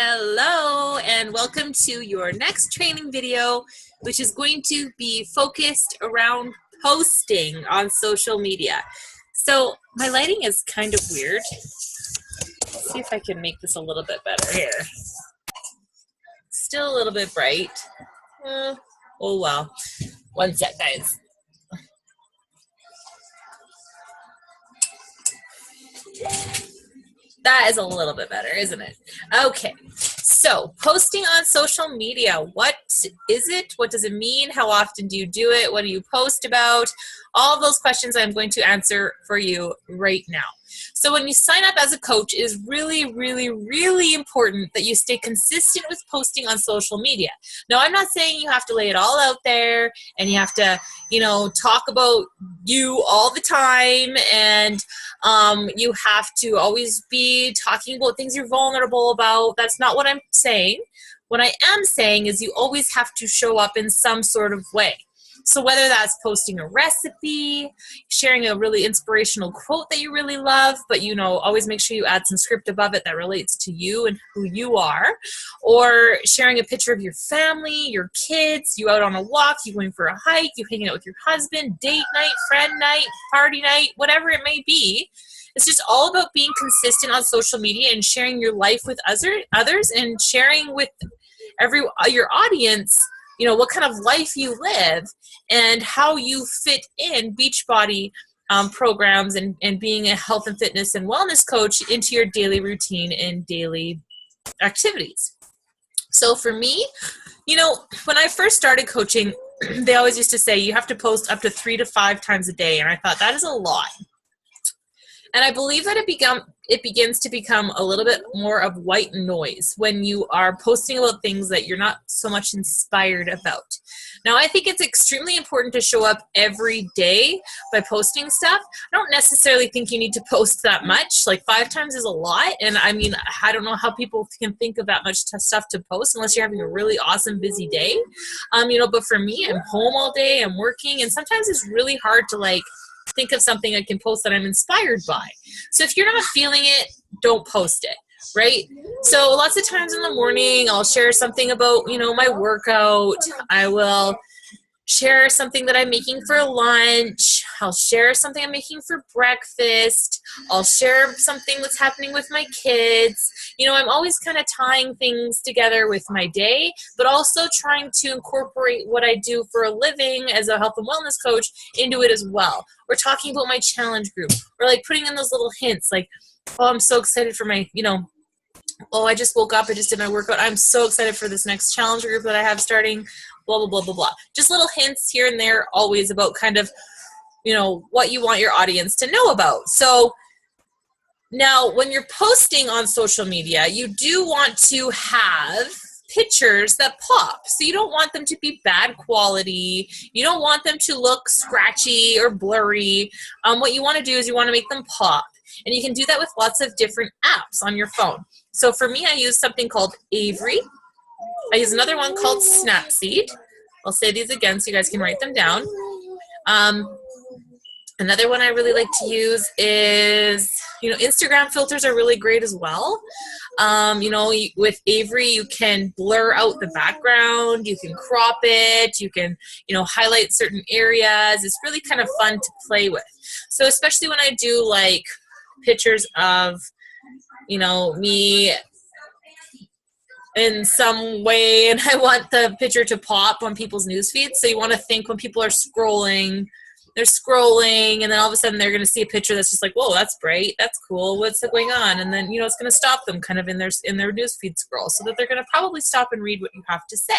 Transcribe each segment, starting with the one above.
Hello and welcome to your next training video, which is going to be focused around posting on social media. So my lighting is kind of weird. Let's see if I can make this a little bit better here. Still a little bit bright. Oh well. One sec, guys. That is a little bit better, isn't it? Okay, so posting on social media, what is it? What does it mean? How often do you do it? What do you post about? All of those questions I'm going to answer for you right now. So when you sign up as a coach, it is really, really, really important that you stay consistent with posting on social media. Now, I'm not saying you have to lay it all out there and you have to, talk about you all the time, and you have to always be talking about things you're vulnerable about. That's not what I'm saying. What I am saying is you always have to show up in some sort of way. So whether that's posting a recipe, sharing a really inspirational quote that you really love, but always make sure you add some script above it that relates to you and who you are, or sharing a picture of your family, your kids, you out on a walk, you going for a hike, you hanging out with your husband, date night, friend night, party night, whatever it may be. It's just all about being consistent on social media and sharing your life with others and sharing with your audience what kind of life you live and how you fit in Beachbody programs and being a health and fitness and wellness coach into your daily routine and daily activities. So for me, when I first started coaching, they always used to say you have to post up to 3 to 5 times a day. And I thought that is a lot. And I believe that it begins to become a little bit more of white noise when you are posting about things that you're not so much inspired about. Now, I think it's extremely important to show up every day by posting stuff. I don't necessarily think you need to post that much. Like 5 times is a lot. And I mean, I don't know how people can think of that much stuff to post unless you're having a really awesome, busy day. But for me, I'm home all day, I'm working, and sometimes it's really hard to think of something I can post that I'm inspired by. So if you're not feeling it, don't post it, right? So lots of times in the morning, I'll share something about, my workout. I will share something that I'm making for lunch. I'll share something I'm making for breakfast. I'll share something that's happening with my kids. I'm always kind of tying things together with my day, but also trying to incorporate what I do for a living as a health and wellness coach into it as well. Or talking about my challenge group, or putting in those little hints oh, I'm so excited for my, oh, I just woke up, I just did my workout. I'm so excited for this next challenge group that I have starting, blah, blah, blah, blah, blah. Just little hints here and there always about kind of, what you want your audience to know about. So now when you're posting on social media, you do want to have pictures that pop. So you don't want them to be bad quality. You don't want them to look scratchy or blurry. What you want to do is you want to make them pop. And you can do that with lots of different apps on your phone. So for me, I use something called Avery. I use another one called Snapseed. I'll say these again so you guys can write them down. Another one I really like to use is, Instagram filters are really great as well. With Avery, you can blur out the background, you can crop it, you can, highlight certain areas. It's really kind of fun to play with. So especially when I do pictures of, me in some way, and I want the picture to pop on people's news feeds. So you want to think when people are scrolling, they're scrolling, and then all of a sudden they're going to see a picture that's just whoa, that's bright, that's cool, what's going on? And then, it's going to stop them kind of in their newsfeed scroll, so that they're going to probably stop and read what you have to say.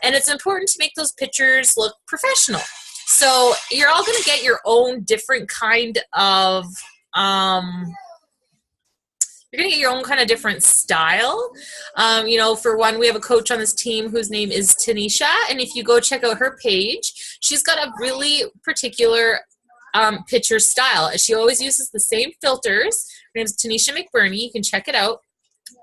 And it's important to make those pictures look professional. So you're all going to get your own different kind of, you're going to get your own kind of different style. For one, we have a coach on this team whose name is Tanisha. And if you go check out her page, she's got a really particular picture style. She always uses the same filters. Her name is Tanisha McBurney. You can check it out.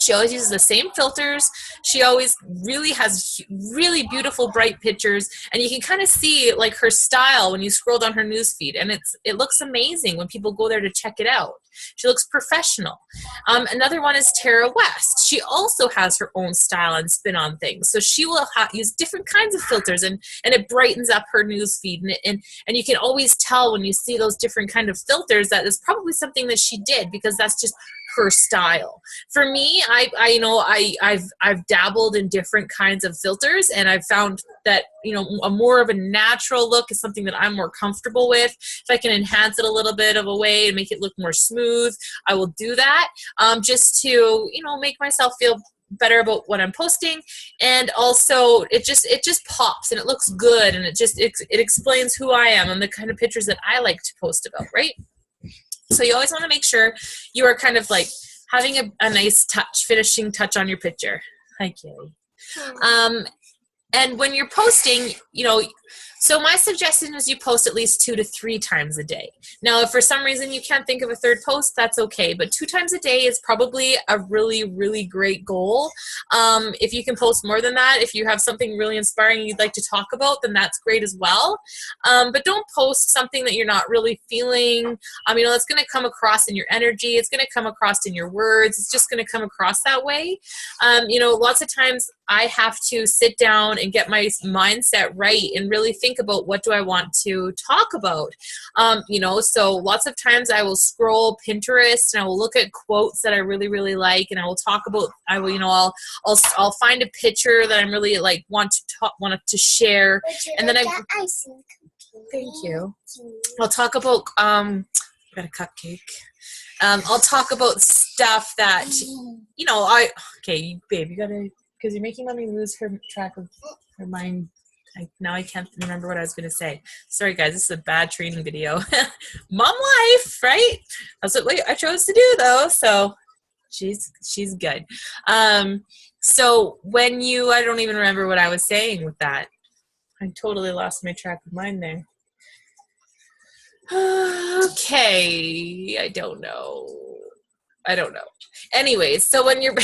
She always uses the same filters. She always really has really beautiful, bright pictures, and you can kind of see like her style when you scroll down her newsfeed, and it looks amazing when people go there to check it out. She looks professional. Another one is Tara West. She also has her own style and spin on things, so she will use different kinds of filters, and it brightens up her newsfeed, and you can always tell when you see those different kind of filters that it's probably something that she did, because that's just her style. For me, I've dabbled in different kinds of filters, and I've found that, you know, a more of a natural look is something that I'm more comfortable with. If I can enhance it a little bit of a way and make it look more smooth, I will do that, just to, you know, make myself feel better about what I'm posting. And also it just pops and it looks good, and it explains who I am and the kind of pictures that I like to post about, right? So you always want to make sure you are kind of like having a nice finishing touch on your picture. Hi, Kaylee. And when you're posting, you know, so my suggestion is you post at least 2 to 3 times a day. Now, if for some reason you can't think of a third post, that's okay. But 2 times a day is probably a really, really great goal. If you can post more than that, if you have something really inspiring you'd like to talk about, then that's great as well. But don't post something that you're not really feeling. You know, it's going to come across in your energy. It's going to come across in your words. It's just going to come across that way. You know, lots of times I have to sit down and get my mindset right and really think about what do I want to talk about. You know, so lots of times I will scroll Pinterest and I will look at quotes that I really, really like, and I will talk about, I'll find a picture that I'm really like want to share, and then thank you. I'll talk about got a cupcake. I'll talk about stuff that, you know, okay, babe, you gotta, because you're making mommy lose her track of her mind. Now I can't remember what I was going to say. Sorry, guys. This is a bad training video. Mom life, right? That's what I chose to do, though. So she's good. So when I don't even remember what I was saying with that. I totally lost my track of mind there. Okay. I don't know. Anyways, so when you're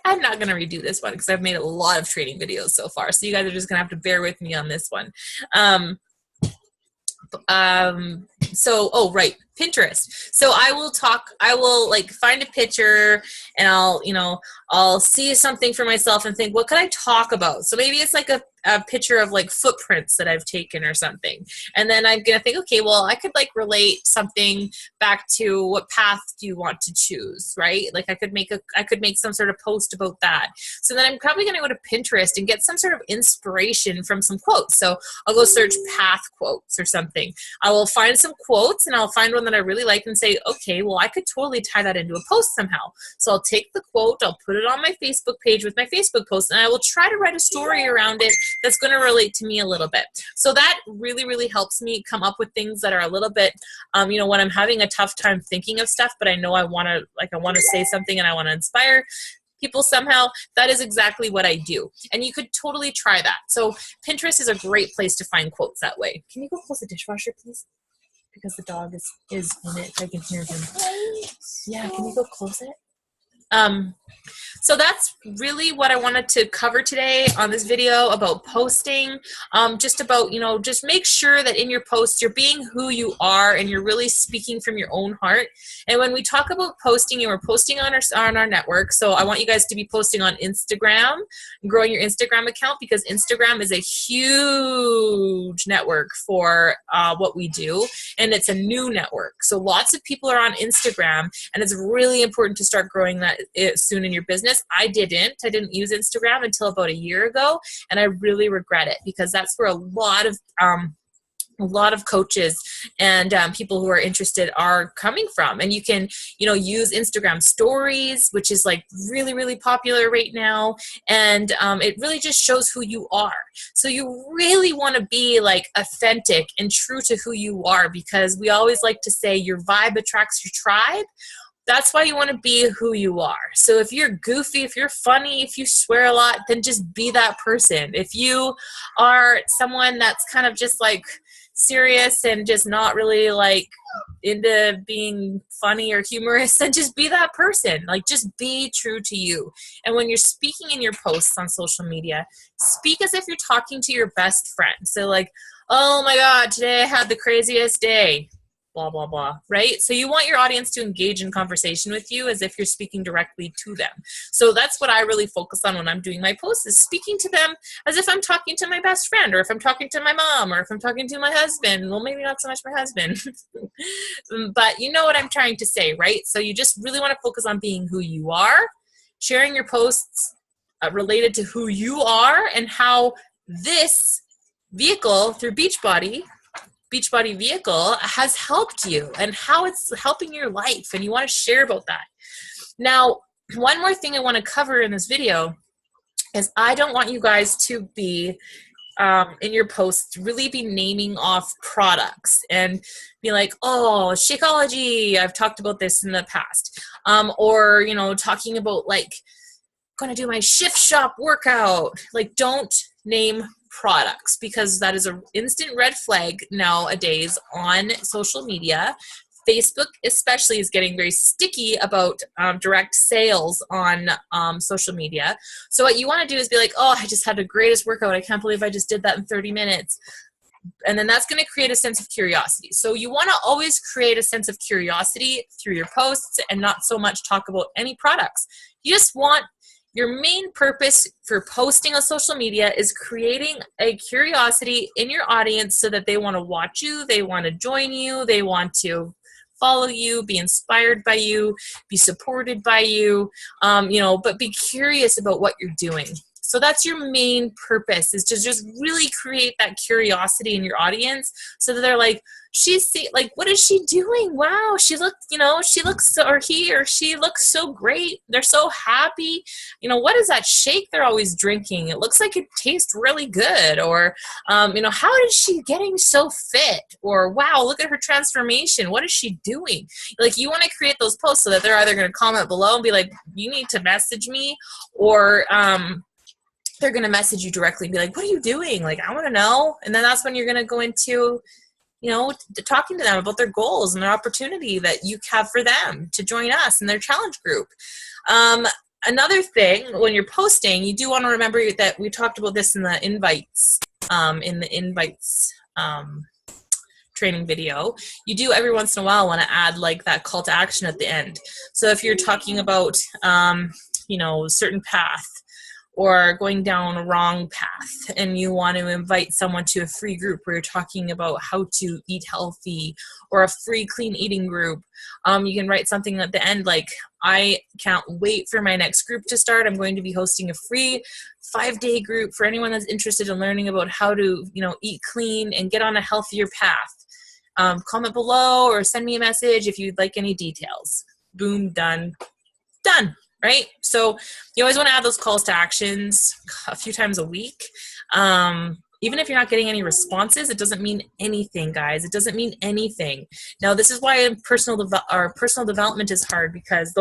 I'm not going to redo this one because I've made a lot of training videos so far. So you guys are just going to have to bear with me on this one. Right, Pinterest. So I will like find a picture, and I'll see something for myself and think, what could I talk about? So maybe it's like a picture of like footprints that I've taken or something. And then I'm going to think, okay, well, I could like relate something back to what path do you want to choose, right? Like I could make some sort of post about that. So then I'm probably going to go to Pinterest and get some sort of inspiration from some quotes. So I'll go search path quotes or something. I will find some quotes, and I'll find one that I really like and say, okay, well, I could totally tie that into a post somehow. So I'll take the quote, I'll put it on my Facebook page with my Facebook post, and I will try to write a story around it that's going to relate to me a little bit. So that really, really helps me come up with things that are a little bit, when I'm having a tough time thinking of stuff, but I know I want to say something and I want to inspire people somehow. That is exactly what I do. And you could totally try that. So Pinterest is a great place to find quotes that way. Can you go close the dishwasher, please? Because the dog is in it. I can hear him. Yeah, can you go close it? So that's really what I wanted to cover today on this video about posting. Just about, just make sure that in your posts, you're being who you are and you're really speaking from your own heart. And when we talk about posting, we're posting on our network. So I want you guys to be posting on Instagram, growing your Instagram account, because Instagram is a huge network for what we do. And it's a new network. So lots of people are on Instagram, and it's really important to start growing that soon in your business. I didn't use Instagram until about a year ago, and I really regret it, because that's where a lot of coaches and people who are interested are coming from. And you can, use Instagram stories, which is like really, really popular right now. And it really just shows who you are. So you really want to be like authentic and true to who you are, because we always like to say your vibe attracts your tribe. That's why you want to be who you are. So if you're goofy, if you're funny, if you swear a lot, then just be that person. If you are someone that's kind of just like serious and just not really like into being funny or humorous, then just be that person. Like, just be true to you. And when you're speaking in your posts on social media, speak as if you're talking to your best friend. So like, oh my God, today I had the craziest day, blah, blah, blah, right? So you want your audience to engage in conversation with you as if you're speaking directly to them. So that's what I really focus on when I'm doing my posts, is speaking to them as if I'm talking to my best friend, or if I'm talking to my mom, or if I'm talking to my husband. Well, maybe not so much my husband, but you know what I'm trying to say, right? So you just really want to focus on being who you are, sharing your posts related to who you are and how this vehicle through Beachbody vehicle has helped you and how it's helping your life, and you want to share about that. Now, one more thing I want to cover in this video is I don't want you guys to be in your posts really be naming off products and be like, oh, Shakeology, I've talked about this in the past, or talking about like, going to do my Shift Shop workout. Like, don't name products, because that is an instant red flag nowadays on social media. Facebook especially is getting very sticky about direct sales on social media. So what you want to do is be like, oh, I just had the greatest workout. I can't believe I just did that in 30 minutes. And then that's going to create a sense of curiosity. So you want to always create a sense of curiosity through your posts and not so much talk about any products. You just want your main purpose for posting on social media is creating a curiosity in your audience so that they want to watch you, they want to join you, they want to follow you, be inspired by you, be supported by you, but be curious about what you're doing. So that's your main purpose, is to just really create that curiosity in your audience so that they're like, what is she doing? Wow, she looks so, or he or she looks so great. They're so happy. What is that shake they're always drinking? It looks like it tastes really good. Or, how is she getting so fit? Or, wow, look at her transformation. What is she doing? Like, you want to create those posts so that they're either going to comment below and be like, you need to message me, or, they're going to message you directly and be like, what are you doing? Like, I want to know. And then that's when you're going to go into, talking to them about their goals and their opportunity that you have for them to join us in their challenge group. Another thing, when you're posting, you do want to remember that we talked about this in the invites, training video. You do every once in a while want to add like that call to action at the end. So if you're talking about, a certain path, or going down a wrong path, and you want to invite someone to a free group where you're talking about how to eat healthy, or a free clean eating group, you can write something at the end like, I can't wait for my next group to start. I'm going to be hosting a free 5-day group for anyone that's interested in learning about how to, eat clean and get on a healthier path. Comment below or send me a message if you'd like any details. Boom, done. Right? So you always want to add those calls to actions a few times a week. Even if you're not getting any responses, it doesn't mean anything, guys. It doesn't mean anything. Now, this is why personal development is hard, because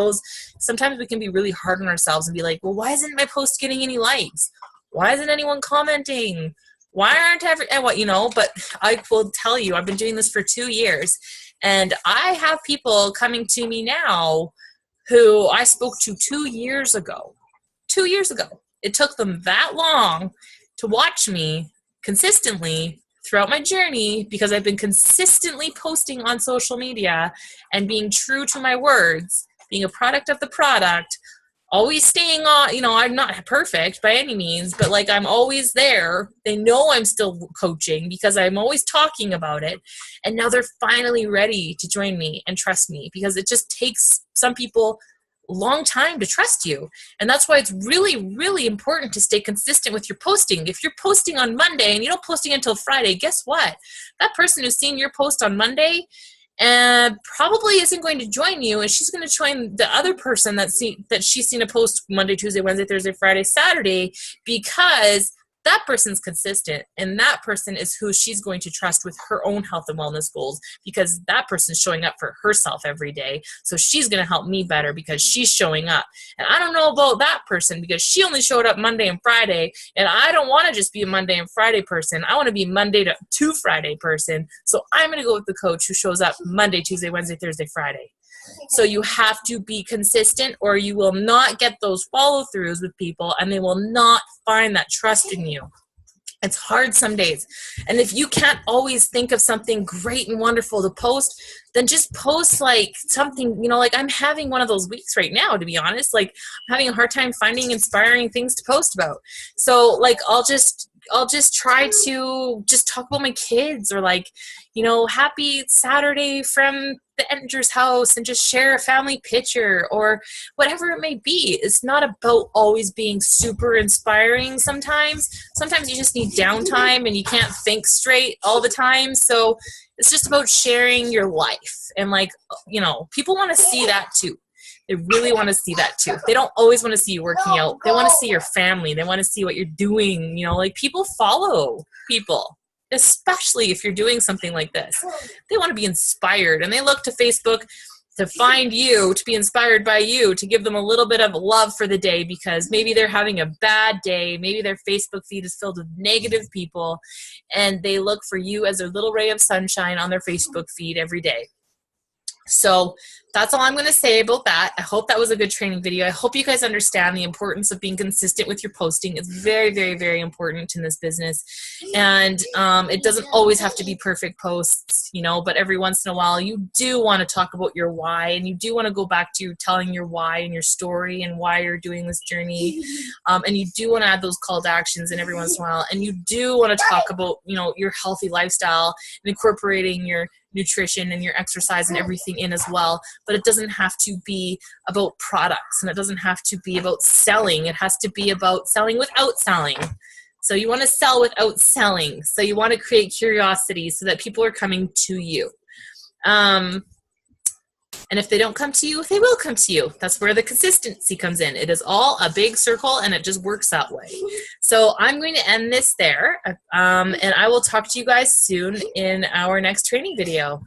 sometimes we can be really hard on ourselves and be like, well, why isn't my post getting any likes? Why isn't anyone commenting? Why aren't but I will tell you, I've been doing this for 2 years, and I have people coming to me now who I spoke to 2 years ago. 2 years ago. It took them that long to watch me consistently throughout my journey, because I've been consistently posting on social media and being true to my words, being a product of the product, always staying on, I'm not perfect by any means, but like, I'm always there. They know I'm still coaching because I'm always talking about it. And now they're finally ready to join me and trust me, because it just takes some people a long time to trust you. And that's why it's really, really important to stay consistent with your posting. If you're posting on Monday and you don't posting until Friday, guess what? That person who's seen your post on Monday and probably isn't going to join you, and she's going to join the other person that she's seen a post Monday, Tuesday, Wednesday, Thursday, Friday, Saturday, because that person's consistent, and that person is who she's going to trust with her own health and wellness goals, because that person's showing up for herself every day. So she's going to help me better because she's showing up. And I don't know about that person because she only showed up Monday and Friday, and I don't want to just be a Monday and Friday person. I want to be Monday to Friday person. So I'm going to go with the coach who shows up Monday, Tuesday, Wednesday, Thursday, Friday. So you have to be consistent, or you will not get those follow-throughs with people, and they will not find that trust in you. It's hard some days. And if you can't always think of something great and wonderful to post, then just post like something, like I'm having one of those weeks right now, to be honest. Like I'm having a hard time finding inspiring things to post about. So like I'll just try to just talk about my kids, or like, happy Saturday from the editor's house, and just share a family picture or whatever it may be. It's not about always being super inspiring. Sometimes you just need downtime and you can't think straight all the time. So it's just about sharing your life. And like, people want to see that too. They really want to see that too. They don't always want to see you working out. They want to see your family. They want to see what you're doing. Like people follow people, especially if you're doing something like this. They want to be inspired, and they look to Facebook to find you, to be inspired by you, to give them a little bit of love for the day, because maybe they're having a bad day. Maybe their Facebook feed is filled with negative people, and they look for you as their little ray of sunshine on their Facebook feed every day. So that's all I'm going to say about that. I hope that was a good training video. I hope you guys understand the importance of being consistent with your posting. It's very, very, very important in this business. And it doesn't always have to be perfect posts, but every once in a while you do want to talk about your why, and you do want to go back to telling your why and your story and why you're doing this journey. And you do want to add those call to actions in every once in a while. And you do want to talk about, your healthy lifestyle and incorporating your nutrition and your exercise and everything in as well. But it doesn't have to be about products, and it doesn't have to be about selling. It has to be about selling without selling. So you want to sell without selling. So you want to create curiosity so that people are coming to you. And if they don't come to you, they will come to you. That's where the consistency comes in. It is all a big circle, and it just works that way. So I'm going to end this there, and I will talk to you guys soon in our next training video.